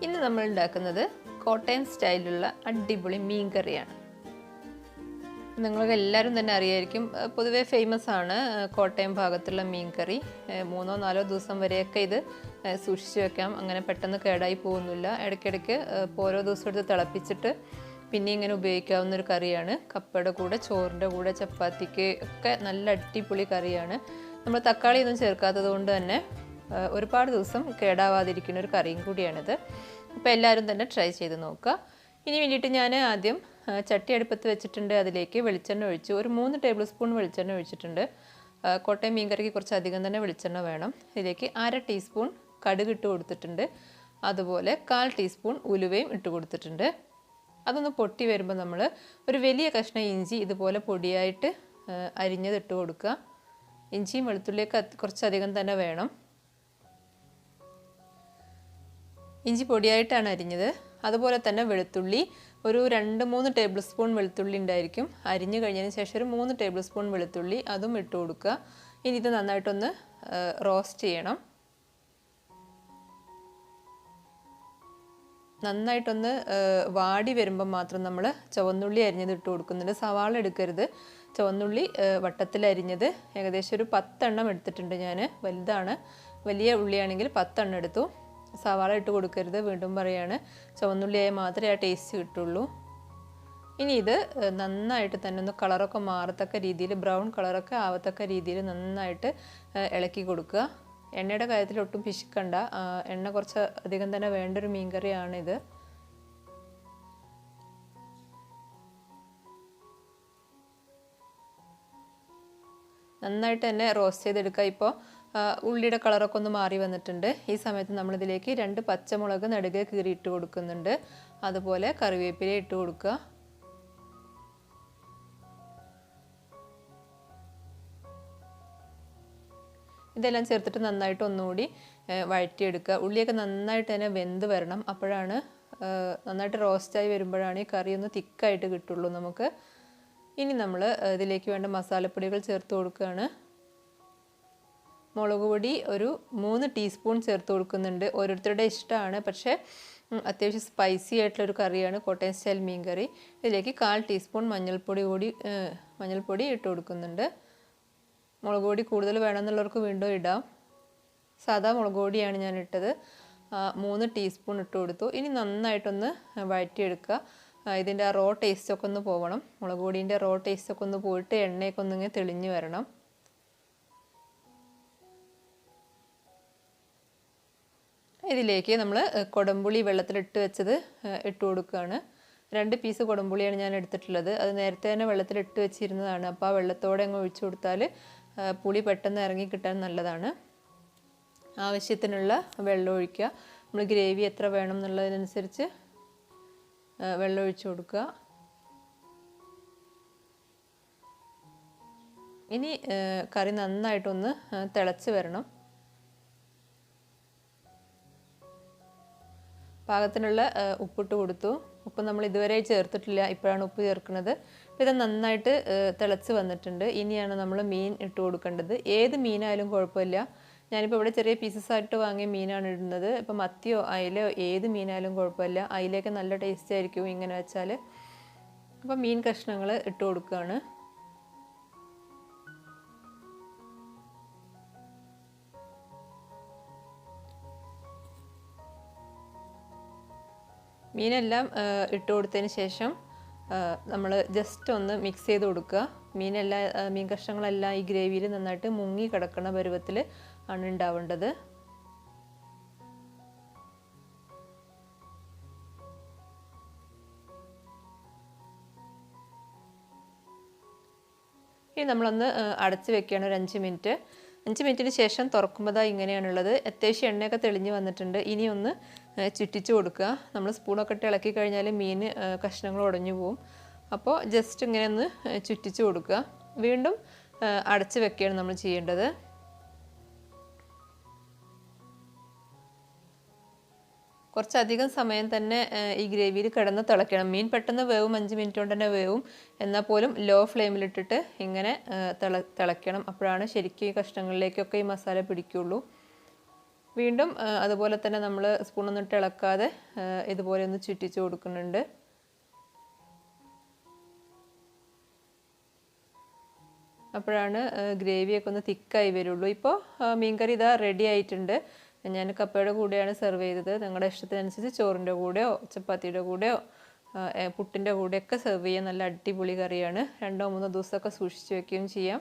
ഇന്ന് നമ്മൾ ഉണ്ടാക്കുന്നത് കോട്ടയം സ്റ്റൈലിലുള്ള അടിപൊളി മീൻ കറിയാണ്. നിങ്ങൾക്ക് എല്ലാവരും തന്നെ അറിയായിരിക്കും, പൊതുവേ ഫേമസ് ആണ് കോട്ടയം ഭാഗത്തുള്ള മീൻ കറി. 3-4 ദിവസം വരെയൊക്കെ ഇത് സൂക്ഷിച്ച് വെക്കാം, അങ്ങനെ പെട്ടെന്ന് കേടായി പോകുന്നില്ല. ഇടയ്ക്കിടയ്ക്ക് ഓരോ ദിവസം എടുത്ത് തിളപ്പിച്ചിട്ട് പിന്നെ ഇങ്ങനെ ഉപയോഗിക്കാവുന്നൊരു കറിയാണ്. കപ്പയുടെ കൂടെ, ചോറിൻ്റെ കൂടെ, ചപ്പാത്തിക്ക് ഒക്കെ നല്ല അടിപൊളി കറിയാണ്. നമ്മൾ തക്കാളി ഒന്നും ചേർക്കാത്തത് കൊണ്ട് തന്നെ ഒരുപാട് ദിവസം കേടാവാതിരിക്കുന്ന ഒരു കറിയും കൂടിയാണിത്. അപ്പോൾ എല്ലാവരും തന്നെ ട്രൈ ചെയ്ത് നോക്കുക. ഇനി വേണ്ടിയിട്ട് ഞാൻ ആദ്യം ചട്ടി അടുപ്പത്ത് വെച്ചിട്ടുണ്ട്. അതിലേക്ക് വെളിച്ചെണ്ണ ഒഴിച്ചു. ഒരു 3 ടേബിൾ സ്പൂൺ വെളിച്ചെണ്ണ ഒഴിച്ചിട്ടുണ്ട്. കോട്ടയം മീൻ കറിക്ക് കുറച്ച് അധികം തന്നെ വെളിച്ചെണ്ണ വേണം. ഇതിലേക്ക് 1/2 ടീസ്പൂൺ കടുക് ഇട്ട് കൊടുത്തിട്ടുണ്ട്. അതുപോലെ 1/4 ടീസ്പൂൺ ഉലുവയും ഇട്ട് കൊടുത്തിട്ടുണ്ട്. അതൊന്ന് പൊട്ടി വരുമ്പോൾ നമ്മൾ ഒരു വലിയ കഷ്ണം ഇഞ്ചി ഇതുപോലെ പൊടിയായിട്ട് അരിഞ്ഞത് ഇട്ട് കൊടുക്കുക. ഇഞ്ചിയും വെളുത്തുള്ളിയൊക്കെ കുറച്ചധികം തന്നെ വേണം. ഇഞ്ചി പൊടിയായിട്ടാണ് അരിഞ്ഞത്. അതുപോലെ തന്നെ വെളുത്തുള്ളി ഒരു 2-3 ടേബിൾ സ്പൂൺ വെളുത്തുള്ളി ഉണ്ടായിരിക്കും. അരിഞ്ഞു കഴിഞ്ഞതിന് ശേഷം ഒരു 3 ടേബിൾ സ്പൂൺ വെളുത്തുള്ളി അതും ഇട്ട് കൊടുക്കുക. ഇനി ഇത് നന്നായിട്ടൊന്ന് റോസ്റ്റ് ചെയ്യണം. നന്നായിട്ടൊന്ന് വാടി വരുമ്പോൾ മാത്രം നമ്മൾ ചുവന്നുള്ളി അരിഞ്ഞത് ഇട്ട് കൊടുക്കുന്നുണ്ട്. സവാള എടുക്കരുത്. ചുവന്നുള്ളി വട്ടത്തിൽ അരിഞ്ഞത് ഏകദേശം ഒരു 10 എണ്ണം എടുത്തിട്ടുണ്ട് ഞാൻ. വലുതാണ്. വലിയ ഉള്ളിയാണെങ്കിൽ 10 എണ്ണം എടുത്തു. സവാള ഇട്ട് കൊടുക്കരുത്. വീണ്ടും പറയാണ്, ചുവന്നുള്ളിയായി മാത്രമേ ആ ടേസ്റ്റ് കിട്ടുള്ളൂ. ഇനി ഇത് നന്നായിട്ട് തന്നെ ഒന്ന് കളറൊക്കെ മാറത്തക്ക രീതിയിൽ, ബ്രൗൺ കളറൊക്കെ ആവത്തക്ക രീതിയിൽ നന്നായിട്ട് ഇളക്കി കൊടുക്കുക. എണ്ണയുടെ കാര്യത്തിൽ ഒട്ടും പിശുക്കണ്ട. എണ്ണ കുറച്ച് അധികം തന്നെ വേണ്ടൊരു മീൻ കറിയാണിത്. നന്നായിട്ട് തന്നെ റോസ്റ്റ് ചെയ്തെടുക്കുക. ഇപ്പോൾ ഉള്ളിയുടെ കളറൊക്കെ ഒന്ന് മാറി വന്നിട്ടുണ്ട്. ഈ സമയത്ത് നമ്മളിതിലേക്ക് 2 പച്ചമുളക് നടുകെ കീറി ഇട്ട് കൊടുക്കുന്നുണ്ട്. അതുപോലെ കറിവേപ്പില ഇട്ട് കൊടുക്കുക. ഇതെല്ലാം ചേർത്തിട്ട് നന്നായിട്ട് ഒന്നുകൂടി വഴറ്റിയെടുക്കുക. ഉള്ളിയൊക്കെ നന്നായിട്ട് തന്നെ വെന്ത് വരണം. അപ്പോഴാണ് നന്നായിട്ട് റോസ്റ്റായി വരുമ്പോഴാണ് ഈ കറി ഒന്ന് തിക്കായിട്ട് കിട്ടുള്ളൂ നമുക്ക്. ഇനി നമ്മൾ ഇതിലേക്ക് വേണ്ട മസാലപ്പൊടികൾ ചേർത്ത് കൊടുക്കുകയാണ്. മുളക് പൊടി ഒരു 3 ടീസ്പൂൺ ചേർത്ത് കൊടുക്കുന്നുണ്ട്. ഓരോരുത്തരുടെ ഇഷ്ടമാണ്, പക്ഷേ അത്യാവശ്യം സ്പൈസി ആയിട്ടുള്ളൊരു കറിയാണ് കോട്ടയം സ്റ്റൈൽ മീൻ കറി. ഇതിലേക്ക് 1/4 ടീസ്പൂൺ മഞ്ഞൾപ്പൊടി ഇട്ട് കൊടുക്കുന്നുണ്ട്. മുളക് പൊടി കൂടുതൽ വേണമെന്നുള്ളവർക്ക് വീണ്ടും ഇടാം. സാധാ മുളക് പൊടിയാണ് ഞാൻ ഇട്ടത്. 3 ടീസ്പൂൺ ഇട്ട് കൊടുത്തു. ഇനി നന്നായിട്ടൊന്ന് വഴറ്റിയെടുക്കുക. ഇതിൻ്റെ ആ റോ ടേസ്റ്റൊക്കെ ഒന്ന് പോകണം. മുളക് പൊടീൻ്റെ റോ ടേസ്റ്റൊക്കെ ഒന്ന് പോയിട്ട് എണ്ണയൊക്കെ ഒന്നിങ്ങനെ തെളിഞ്ഞ് വരണം. ഇതിലേക്ക് നമ്മൾ കൊടംപുളി വെള്ളത്തിലിട്ട് വെച്ചത് ഇട്ട് കൊടുക്കുകയാണ്. 2 പീസ് കൊടംപുളിയാണ് ഞാൻ എടുത്തിട്ടുള്ളത്. അത് നേരത്തെ തന്നെ വെള്ളത്തിലിട്ട് വെച്ചിരുന്നതാണ്. അപ്പോൾ ആ വെള്ളത്തോടെ അങ്ങ് ഒഴിച്ചു കൊടുത്താൽ പുളി പെട്ടെന്ന് ഇറങ്ങി കിട്ടാൻ നല്ലതാണ്. ആവശ്യത്തിനുള്ള വെള്ളം ഒഴിക്കുക. നമ്മൾ ഗ്രേവി എത്ര വേണം എന്നുള്ളതിനനുസരിച്ച് വെള്ളം ഒഴിച്ചു കൊടുക്കുക. ഇനി കറി നന്നായിട്ടൊന്ന് തിളച്ച് വരണം. പാകത്തിനുള്ള ഉപ്പിട്ട് കൊടുത്തു. ഉപ്പ് നമ്മൾ ഇതുവരെ ചേർത്തിട്ടില്ല, ഇപ്പോഴാണ് ഉപ്പ് ചേർക്കുന്നത്. ഇത് നന്നായിട്ട് തിളച്ച് വന്നിട്ടുണ്ട്. ഇനിയാണ് നമ്മൾ മീൻ ഇട്ട് കൊടുക്കേണ്ടത്. ഏത് മീനായാലും കുഴപ്പമില്ല. ഞാനിപ്പോൾ ഇവിടെ ചെറിയ പീസസ് ആയിട്ട് വാങ്ങിയ മീനാണ് ഇടുന്നത്. ഇപ്പോൾ മത്തിയോ അയിലയോ ഏത് മീനായാലും കുഴപ്പമില്ല. അയിലയൊക്കെ നല്ല ടേസ്റ്റ് ആയിരിക്കും ഇങ്ങനെ വെച്ചാൽ. അപ്പോൾ മീൻ കഷ്ണങ്ങൾ ഇട്ട് കൊടുക്കുകയാണ്. മീനെല്ലാം ഇട്ട് കൊടുത്തതിന് ശേഷം നമ്മൾ ജസ്റ്റ് ഒന്ന് മിക്സ് ചെയ്ത് കൊടുക്കുക. മീൻ കഷ്ണങ്ങളെല്ലാം ഈ ഗ്രേവിയിൽ നന്നായിട്ട് മുങ്ങി കിടക്കുന്ന പരുവത്തിൽ ആണ് ഉണ്ടാവേണ്ടത്. ഇനി നമ്മളൊന്ന് അടച്ച് വെക്കുകയാണ് ഒരു 5 മിനിറ്റ്. 5 മിനിറ്റിന് ശേഷം തുറക്കുമ്പോൾ ഇങ്ങനെയാണുള്ളത്. അത്യാവശ്യം എണ്ണയൊക്കെ തെളിഞ്ഞ് വന്നിട്ടുണ്ട്. ഇനി ഒന്ന് ചുറ്റിച്ച് കൊടുക്കുക. നമ്മൾ സ്പൂണൊക്കെ ഇട്ട് ഇളക്കി കഴിഞ്ഞാൽ മീൻ കഷ്ണങ്ങൾ ഉടഞ്ഞു പോവും. അപ്പോൾ ജസ്റ്റ് ഇങ്ങനെ ഒന്ന് ചുറ്റിച്ച് കൊടുക്കുക. വീണ്ടും അടച്ച് വെക്കുകയാണ് നമ്മൾ ചെയ്യേണ്ടത്. കുറച്ചധികം സമയം തന്നെ ഈ ഗ്രേവിയിൽ കിടന്ന് തിളയ്ക്കണം. മീൻ പെട്ടെന്ന് വേവും, 5 മിനിറ്റ് കൊണ്ട് തന്നെ വേവും. എന്നാൽ പോലും ലോ ഫ്ലെയിമിലിട്ടിട്ട് ഇങ്ങനെ തിളയ്ക്കണം. അപ്പോഴാണ് ശരിക്കും ഈ കഷ്ണങ്ങളിലേക്കൊക്കെ ഈ മസാല പിടിക്കുകയുള്ളൂ. വീണ്ടും അതുപോലെ തന്നെ നമ്മൾ സ്പൂണൊന്നും ഇട്ട് ഇളക്കാതെ ഇതുപോലെ ഒന്ന് ചുറ്റിച്ച് കൊടുക്കുന്നുണ്ട്. അപ്പോഴാണ് ഗ്രേവിയൊക്കെ ഒന്ന് തിക്കായി വരുള്ളൂ. ഇപ്പോൾ മീൻകറി ഇതാ റെഡി ആയിട്ടുണ്ട്. ഞാൻ കപ്പയുടെ കൂടെയാണ് സെർവ് ചെയ്തത്. നിങ്ങളുടെ ഇഷ്ടത്തിനനുസരിച്ച് ചോറിൻ്റെ കൂടെയോ ചപ്പാത്തിയുടെ കൂടെയോ പുട്ടിൻ്റെ കൂടെയൊക്കെ സെർവ് ചെയ്യാൻ നല്ല അടിപൊളി കറിയാണ്. 2-3 ദിവസമൊക്കെ സൂക്ഷിച്ച് വെക്കുകയും ചെയ്യാം.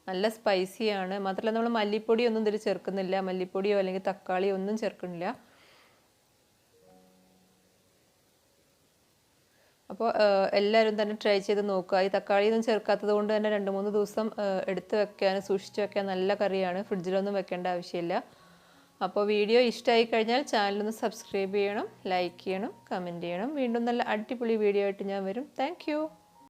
നല്ല സ്പൈസിയാണ്. മാത്രമല്ല നമ്മൾ മല്ലിപ്പൊടിയൊന്നും ഇതിൽ ചേർക്കുന്നില്ല. മല്ലിപ്പൊടിയോ അല്ലെങ്കിൽ തക്കാളിയോ ഒന്നും ചേർക്കുന്നില്ല. അപ്പോൾ എല്ലാവരും തന്നെ ട്രൈ ചെയ്ത് നോക്കുക. ഈ തക്കാളിയൊന്നും ചേർക്കാത്തത് കൊണ്ട് തന്നെ 2-3 ദിവസം എടുത്ത് വെക്കാൻ സൂക്ഷിച്ച് വെക്കാൻ നല്ല കറിയാണ്. ഫ്രിഡ്ജിലൊന്നും വെക്കേണ്ട ആവശ്യമില്ല. അപ്പോൾ വീഡിയോ ഇഷ്ടമായി കഴിഞ്ഞാൽ ചാനലൊന്ന് സബ്സ്ക്രൈബ് ചെയ്യണം, ലൈക്ക് ചെയ്യണം, കമൻറ്റ് ചെയ്യണം. വീണ്ടും നല്ല അടിപൊളി വീഡിയോ ആയിട്ട് ഞാൻ വരും. താങ്ക്